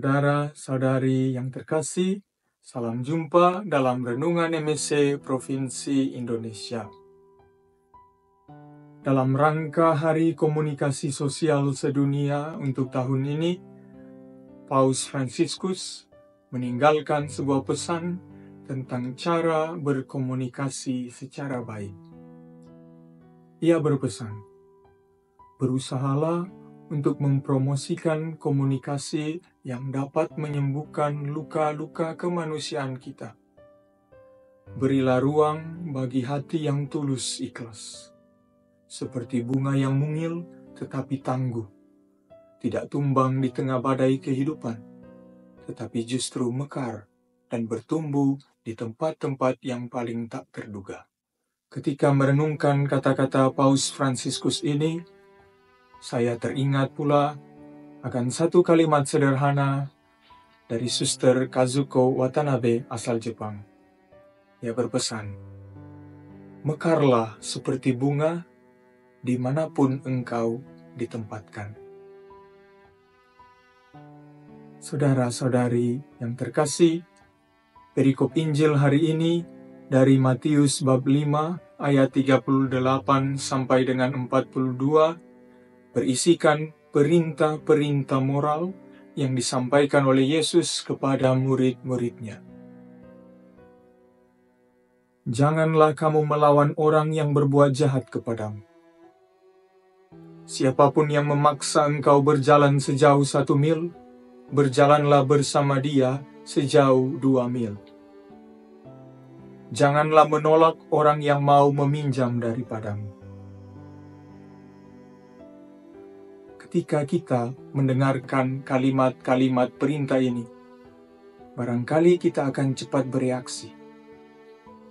Saudara-saudari yang terkasih, salam jumpa dalam Renungan MSC Provinsi Indonesia. Dalam rangka Hari Komunikasi Sosial Sedunia untuk tahun ini, Paus Fransiskus meninggalkan sebuah pesan tentang cara berkomunikasi secara baik. Ia berpesan, berusahalah untuk mempromosikan komunikasi yang dapat menyembuhkan luka-luka kemanusiaan kita. Berilah ruang bagi hati yang tulus ikhlas, seperti bunga yang mungil tetapi tangguh, tidak tumbang di tengah badai kehidupan, tetapi justru mekar dan bertumbuh di tempat-tempat yang paling tak terduga. Ketika merenungkan kata-kata Paus Fransiskus ini, saya teringat pula akan satu kalimat sederhana dari Suster Kazuko Watanabe asal Jepang. Ia berpesan, mekarlah seperti bunga dimanapun engkau ditempatkan. Saudara-saudari yang terkasih, perikop Injil hari ini dari Matius bab 5 ayat 38 sampai dengan 42 berisikan perintah-perintah moral yang disampaikan oleh Yesus kepada murid-muridnya. Janganlah kamu melawan orang yang berbuat jahat kepadamu. Siapapun yang memaksa engkau berjalan sejauh 1 mil, berjalanlah bersama dia sejauh 2 mil. Janganlah menolak orang yang mau meminjam daripadamu. Ketika kita mendengarkan kalimat-kalimat perintah ini, barangkali kita akan cepat bereaksi.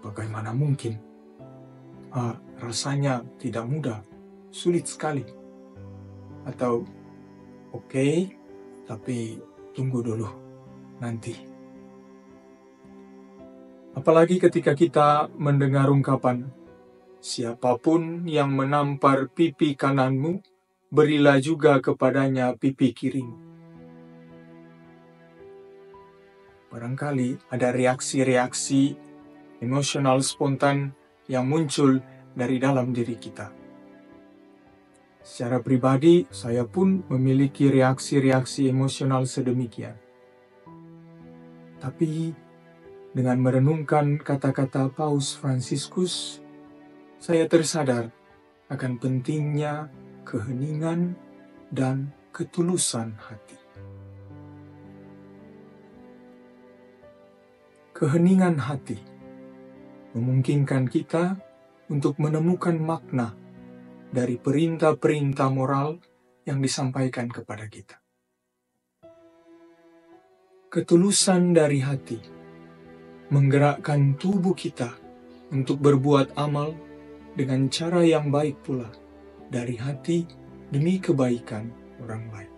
Bagaimana mungkin? Rasanya tidak mudah, sulit sekali. Atau, oke, tapi tunggu dulu, nanti. Apalagi ketika kita mendengar ungkapan, siapapun yang menampar pipi kananmu, berilah juga kepadanya pipi kirimu. Barangkali ada reaksi-reaksi emosional spontan yang muncul dari dalam diri kita. Secara pribadi, saya pun memiliki reaksi-reaksi emosional sedemikian. Tapi, dengan merenungkan kata-kata Paus Fransiskus, saya tersadar akan pentingnya keheningan dan ketulusan hati. Keheningan hati memungkinkan kita untuk menemukan makna dari perintah-perintah moral yang disampaikan kepada kita. Ketulusan dari hati menggerakkan tubuh kita untuk berbuat amal dengan cara yang baik pula, dari hati demi kebaikan orang lain.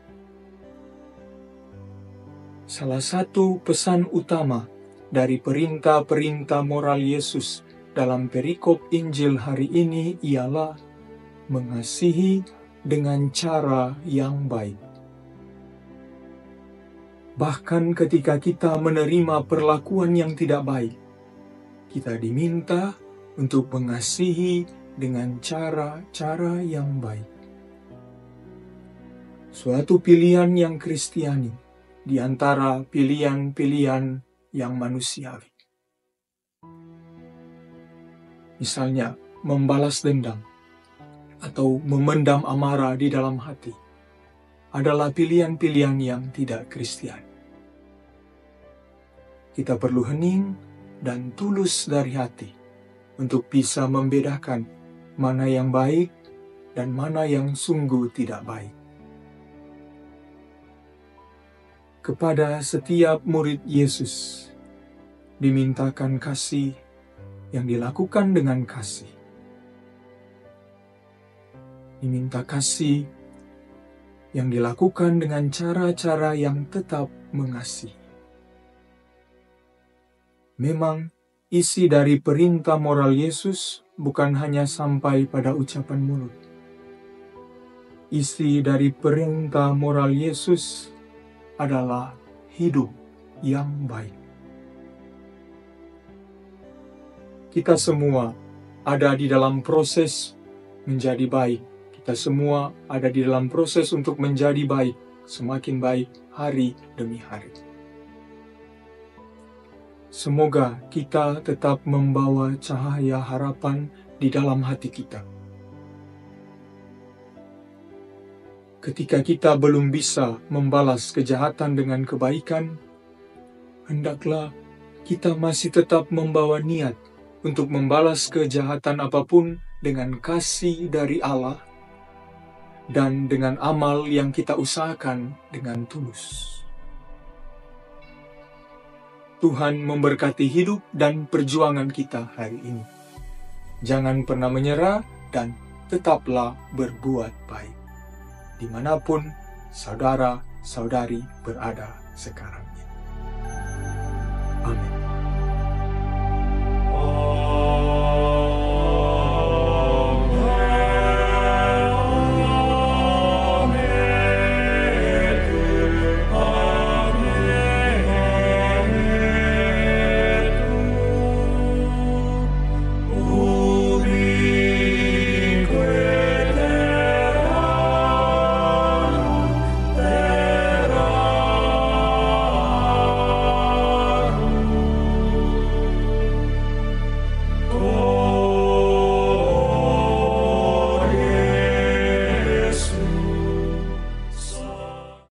Salah satu pesan utama dari perintah-perintah moral Yesus dalam perikop Injil hari ini ialah mengasihi dengan cara yang baik. Bahkan ketika kita menerima perlakuan yang tidak baik, kita diminta untuk mengasihi dengan cara-cara yang baik. Suatu pilihan yang Kristiani di antara pilihan-pilihan yang manusiawi. Misalnya, membalas dendam atau memendam amarah di dalam hati adalah pilihan-pilihan yang tidak Kristiani. Kita perlu hening dan tulus dari hati untuk bisa membedakan mana yang baik dan mana yang sungguh tidak baik. Kepada setiap murid Yesus dimintakan kasih yang dilakukan dengan kasih. Diminta kasih yang dilakukan dengan cara-cara yang tetap mengasihi. Memang isi dari perintah moral Yesus bukan hanya sampai pada ucapan mulut. Isi dari perintah moral Yesus adalah hidup yang baik. Kita semua ada di dalam proses menjadi baik. Kita semua ada di dalam proses untuk menjadi baik, semakin baik hari demi hari. Semoga kita tetap membawa cahaya harapan di dalam hati kita. Ketika kita belum bisa membalas kejahatan dengan kebaikan, hendaklah kita masih tetap membawa niat untuk membalas kejahatan apapun dengan kasih dari Allah dan dengan amal yang kita usahakan dengan tulus. Tuhan memberkati hidup dan perjuangan kita hari ini. Jangan pernah menyerah dan tetaplah berbuat baik, dimanapun saudara-saudari berada sekarang ini. Amin.